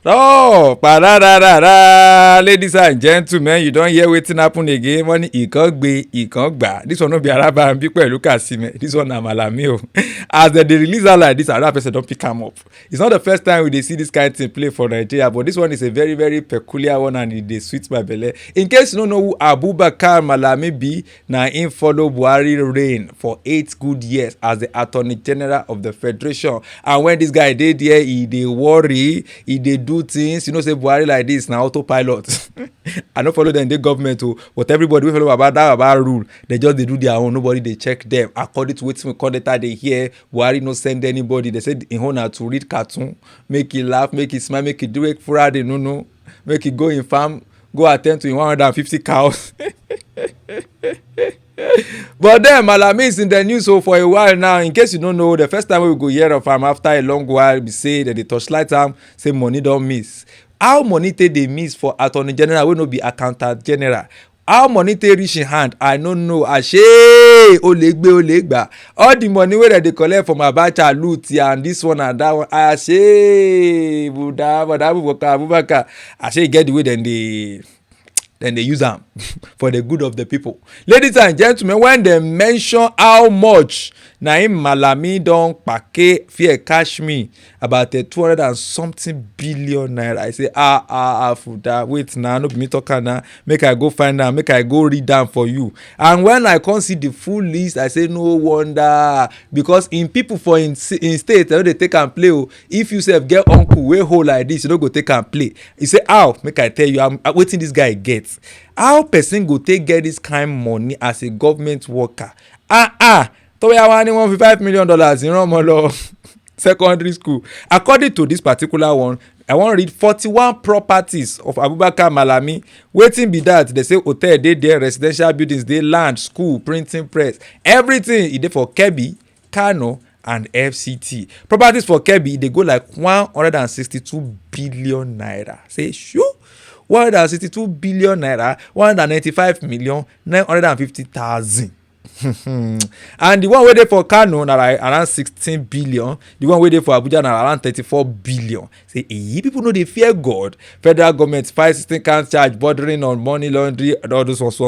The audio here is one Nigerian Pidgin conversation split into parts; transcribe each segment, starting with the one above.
Oh, pararara, ladies and gentlemen, you don hear wetin happen again. Wọ́n ní ìkan gbé ìkan gbà. This one no be Arabambi pẹ̀lú Kasime. This one na Malami o. As dem dey release am like this, another person don pick am up. It's not the first time we dey see this kind thing play for Nigeria, but this one is a very very peculiar one and e dey sweet my belle. In case you no know who Abubakar Malami be, na him follow Buhari reign for 8 good years as the Attorney General of the Federation. And when this guy dey there, e dey worry, e dey do things. You know say Buhari like this na autopilot. I no follow dem dey government o, but everybody wey follow baba rule, they just dey do their own. Nobody dey check them. According to wetin we call data dey hear, Buhari no send anybody. They say im own na to read cartoon, make e laugh, make e smile, make e do wake fura dey no, make e go im farm, go at ten d to im 150 cows. But then Malami is in the news so for a while now. In case you don't know, the first time we go hear of am after a long while be say that they torchlight am say money don miss. How money take dey miss for Attorney General wey no be Accountant General? How money take reach in hand? I no know. Ashe olegba. All the money wey dem dey collect from Abacha loot and this one and that one. Ashe buda Abubakar. Ashe e get the way dem dey use am for the good of the people. Ladies and gentlemen, when they mention how much na him Malami don kpake fear catch me about 200 and something billion naira. I say fuda, wait na, no be me talk am na, make I go find am, make I go read am for you. And when I come see the full list, I say no wonder, because in people for in state they no dey take am play o. If you sef get uncle wey hold like this, you no go take am play. You say how? Make I tell you wetin this guy get. How person go take get this kind money as a government worker? Toya wa ni $155 million ìran ọmọ lọ secondary school. According to this particular one, I wan read 41 properties of Abubakar Malami. Wetin be that? They say hotel dey there, residential buildings dey, land, school, printing press, everything e dey for Kebbi, Kano and FCT. Properties for Kebbi dey go like 162 billion naira. Say sure. 162 billion naira, 195,950,000. And the one wey dey for Kano na like around 16 billion. The one wey dey for Abuja na around 34 billion. Say people no dey fear God. Federal government 516 count charge bordering on money laundering and all those ones.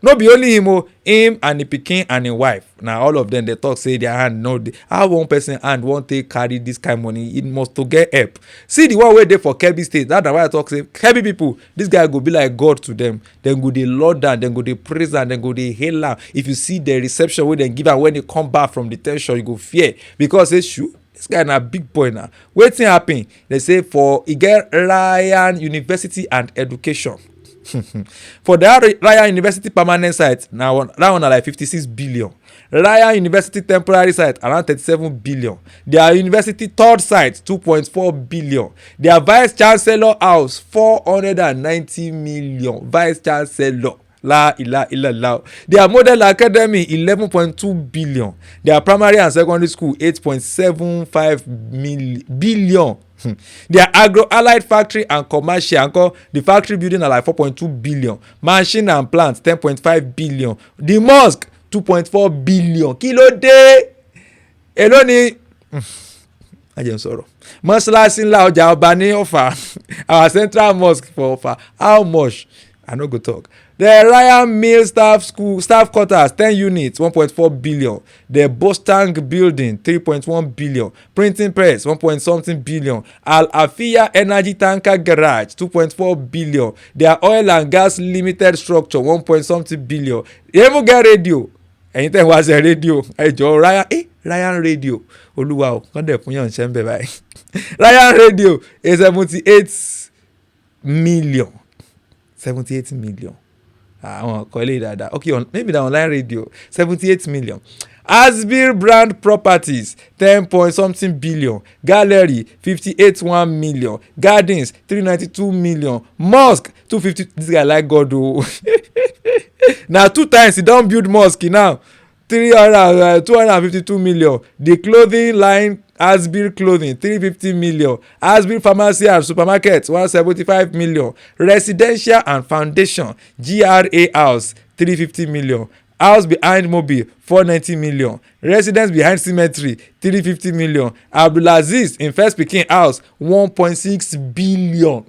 No be only him o, him and the pikin and him wife. Na all of them dey talk say their hand no dey. How one person hand wan take carry this kind money? It must to get help. See the one wey dey for Kebbi state. That's why I talk say Kebbi people, this guy go be like God to them. Dem go dey laud am, dem go dey praise am, dem go dey hail am. If you see the reception wey dem give am when they come back from detention, you go fear, because say shoot, this guy na big boy na. Wetin happen? They say for e get Ryan University and Education. For the Ryan University permanent site, now that one na like 56 billion. Ryan University temporary site around 37 billion. Their university third site 2.4 billion. Their vice chancellor house 490 million. Vice chancellor. La ilaha illallah. Their model academy 11.2 billion. Their primary and secondary school 8.75 billion. Their agro-allied factory and commercial, the factory building are like 4.2 billion. Machine and plants 10.5 billion. The mosque 2.4 billion. Kí ló dé? Èló ni ajẹ́ sọ̀rọ̀. Mọ́ṣáláṣí ńlá ọjà ọba ní Ọ̀fà. Our central mosque for Ọ̀fà. How much? I no go talk. The Ryan Mill staff quarters 10 units 1.4 billion. The Bostang building 3.1 billion. Printing press 1. Something billion. Al Afia energy tanker garage 2.4 billion. Their oil and gas limited structure 1. Something billion. They even get radio. Ẹ̀yin tẹ́ wá ṣe radio ẹjọ́ Ryan radio olúwa o kàn dẹ̀ fún yàn ṣẹ́ ń bẹ̀ báyìí. Ryan radio is 78 million. 78 million. Àwọn ọkọ̀ ilé dáadáa. Okay, maybe the online radio 78 million. Asbir brand properties 10. Something billion. Gallery 58.1 million. Gardens 392 million. Mosque 250. This guy like God o. Now 2 times he don build mosque now. 252 million. The clothing line Asbir clothing 350 million. Asbir pharmacy and supermarket 175 million. Residential and foundation GRA house 350 million. house behind mobile 490 million, residence behind cemetery 350 million, abdulaziz in first pikin house 1.6 billion.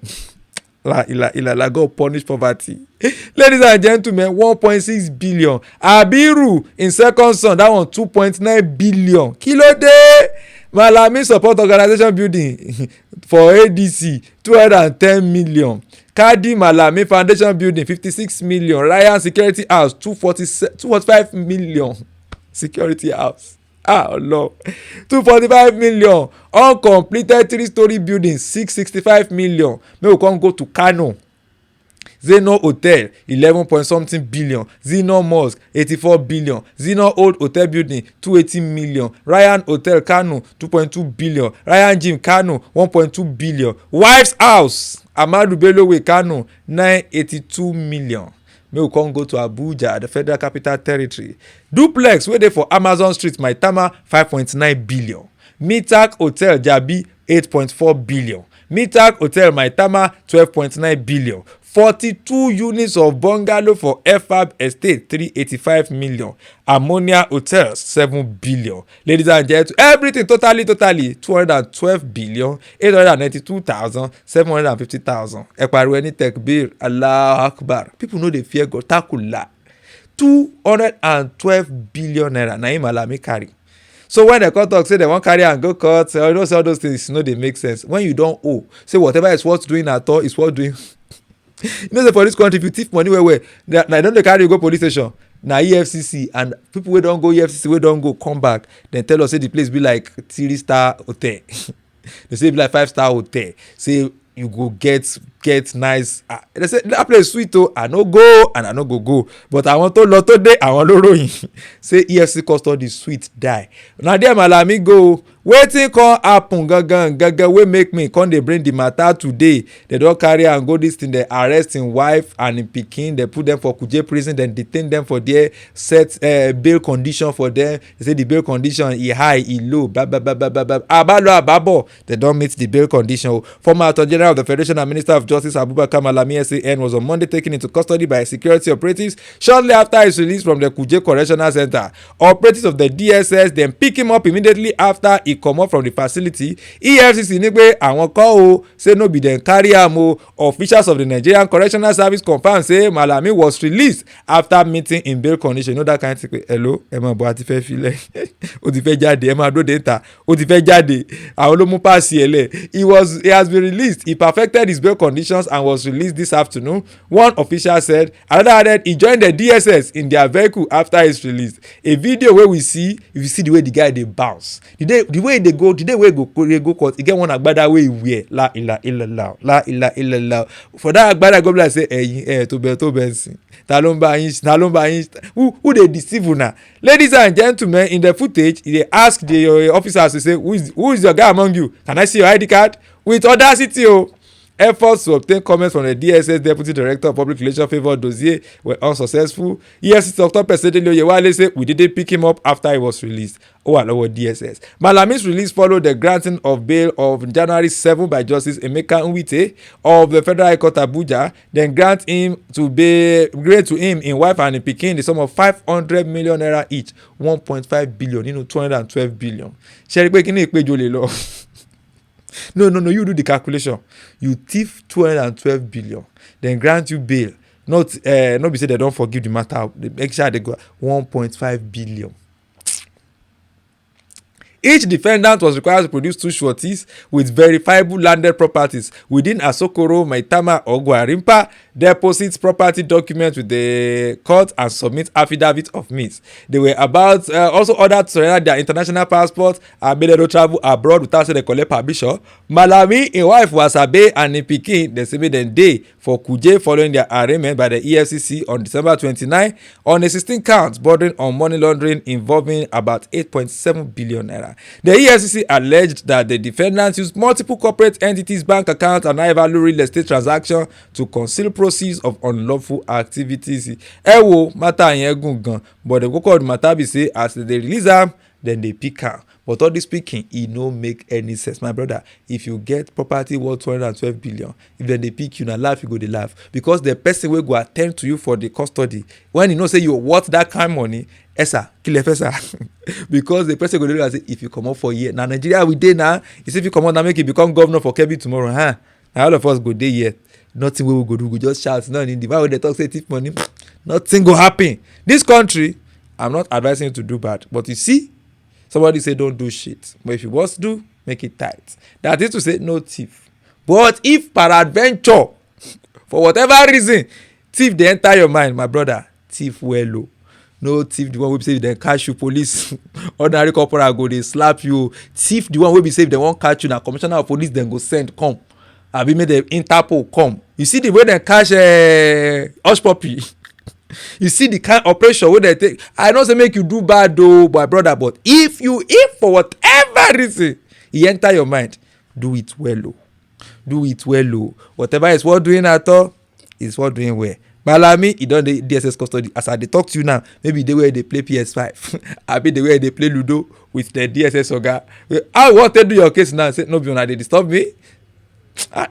La God punish poverty. Ladies and gentlemen, 1.6 billion. Abiru in second son, that one 2.9 billion. Kilo day. Malami support organization building for ADC 210 million. Kadi Malami foundation building 56 million. Ryan security house 245 million. Security house. No. 245 million. Uncompleted 3-story building 665 million. May we come go to Kano. Zeno Hotel 11 point something billion. Zeno Mosque 84 billion. Zeno Old Hotel Building 280 million. Ryan Hotel Kano 2.2 billion. Ryan Gym Kano 1.2 billion. Wife's House Amadu Bello Way Kano 982 million. May we come go to Abuja, the Federal Capital Territory. Duplex wey dey for Amazon Street Maitama 5.9 billion. Mitak Hotel Jabi 8.4 billion. Mitak Hotel Maitama 12.9 billion. 42 units of bungalow for FAB Estate 385 million. Ammonia Hotels 7 billion. Ladies and gentlemen, everything totally 212 billion 892,750,000. Ẹ pariwo ẹni tekbir, Allahu Akbar. People no dey fear God. Takula 212 billion naira na him Malami carry. So when the court talk say they wan carry am go court, you know say all those things no dey make sense. When you don owe, say whatever is worth doing at all is worth doing. You know say for this country if you thief money well na don dey carry you go police station na EFCC, and people wey don go EFCC wey don go come back dem tell us say the place be like 3-star hotel. They say e be like 5-star hotel, say you go get nice. They say that place sweet o, I no go and I no go, but àwọn tó lọ tó dé àwọn ló ròyìn say EFCC custody sweet die. Na there Malami go. Wetin come happen gangan wey make me come dey bring the matter today. They don carry am go this thing, they arrest him wife and him pikin, they put them for Kuje prison, then detain them for there, set bail condition for them. They say the bail condition e high, e low, abalo. They don meet the bail condition. Former Attorney General of the Federation and Minister of Justice Abubakar Malami SAN was on Monday taken into custody by security operatives shortly after his release from the Kuje Correctional Center. Operatives of the DSS then pick him up immediately after he comot from the facility. EFCC ní pé àwọn kọ́ o, say no be dem carry am o. Officials of the Nigerian Correctional Service confirm say Malami was released after meeting in bail condition. You know that kind of thing pé hello ẹ máa bọ̀ àti fẹ́ filẹ̀ ó ti fẹ́ jáde ẹ máa dóde ta ó ti fẹ́ jáde àwọn ló mú páàsì ẹ̀ lẹ̀. He has been released. He perfected his bail conditions and was released this afternoon. One official said. Another added he joined the DSS in their vehicle after his release. A video wey we see, if you see the way the guy dey bounce, the way they go, the day wey go court, e get one agbada wey he wear, la ilaha illallah. For that agbada go be like say ẹyin tó bẹ nsìn ta ló ń bá yín who dey deceive una. Ladies and gentlemen, in the footage they ask the officers to say who is your guy among you, can I see your ID card, with audacity o. Efforts to obtain comments from the DSS Deputy Director of Public Relations Favour Dozie were unsuccessful. EFCC Dr. Pesedele Oyewale say we didn't pick him up after he was released. Lower DSS. Malami's release followed the granting of bail of January 7 by Justice Emeka Nwite of the Federal High Court Abuja, then grant him to him in wife and in pikin the sum of 500 million naira each, 1.5 billion, 212 billion. Ṣé rí pé kí ni ìpéjọ lè lọ? No, you do the calculation. You thief 212 billion, then grant you bail. Not be say they don't forgive the matter. They make sure they go 1.5 billion. Each defendant was required to produce 2 sureties with verifiable landed properties within Asokoro, Maitama, or Gwarimpa, deposit property documents with the court, and submit affidavit of means. They were also ordered to surrender their international passport and made them travel abroad without saying they collect permission. Malami, his wife Wasabe, and him pikin, they say them day for Kuje following their arraignment by the EFCC on December 29 on a 16 counts bordering on money laundering involving about 8.7 billion naira. The EFCC alleged that the defendants used multiple corporate entities' bank accounts and high-value real estate transactions to conceal proceeds of unlawful activities. Matter yẹn gùn gan, but the koko of the matter be say as they release am, then they pick am. but all this speaking e no make any sense. My brother, if you get property worth 212 billion, if dem dey pick you na laugh you go dey laugh, because the person wey go at ten d to you for the custody, when you know say you worth that kind money, esa kill fesa because the person go dey look and say if you comot for here na Nigeria we dey na, you say if you comot na make you become governor for Kebbi tomorrow, na all of us go dey here, nothing wey we go do, we go just shout. No, in the way they talk say thief money, nothing go happen. This country, I'm not advising you to do bad, but you see, somebody say don't do shit, but if you must do, make it tight. That is to say no thief. But if peradventure for whatever reason thief dey enter your mind, my brother, thief well o. No thief the one wey be say if dem catch you, police ordinary corporal go dey slap you. Thief the one wey be say if dem wan catch you na commissioner of police dem go send come, abi make dem Interpol come. You see the way dem catch hush puppy you see the kind operation wey dem take. I know say make you do bad o, my brother, but if for whatever reason e enter your mind, do it well o, do it well o. Whatever is worth doing at all is worth doing well. Malami, e don dey DSS custody. As I dey talk to you now, maybe the way they play PS5 abi the way they play Ludo with the DSS oga. How you wan take do your case now? Say no be una dey disturb me.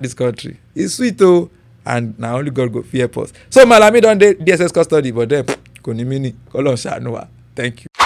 This country is sweet o, and na only God go fit help us. So Malami don dey DSS custody, but then kò ní mí ní kọ́lọ́ ṣàánú wa. Thank you.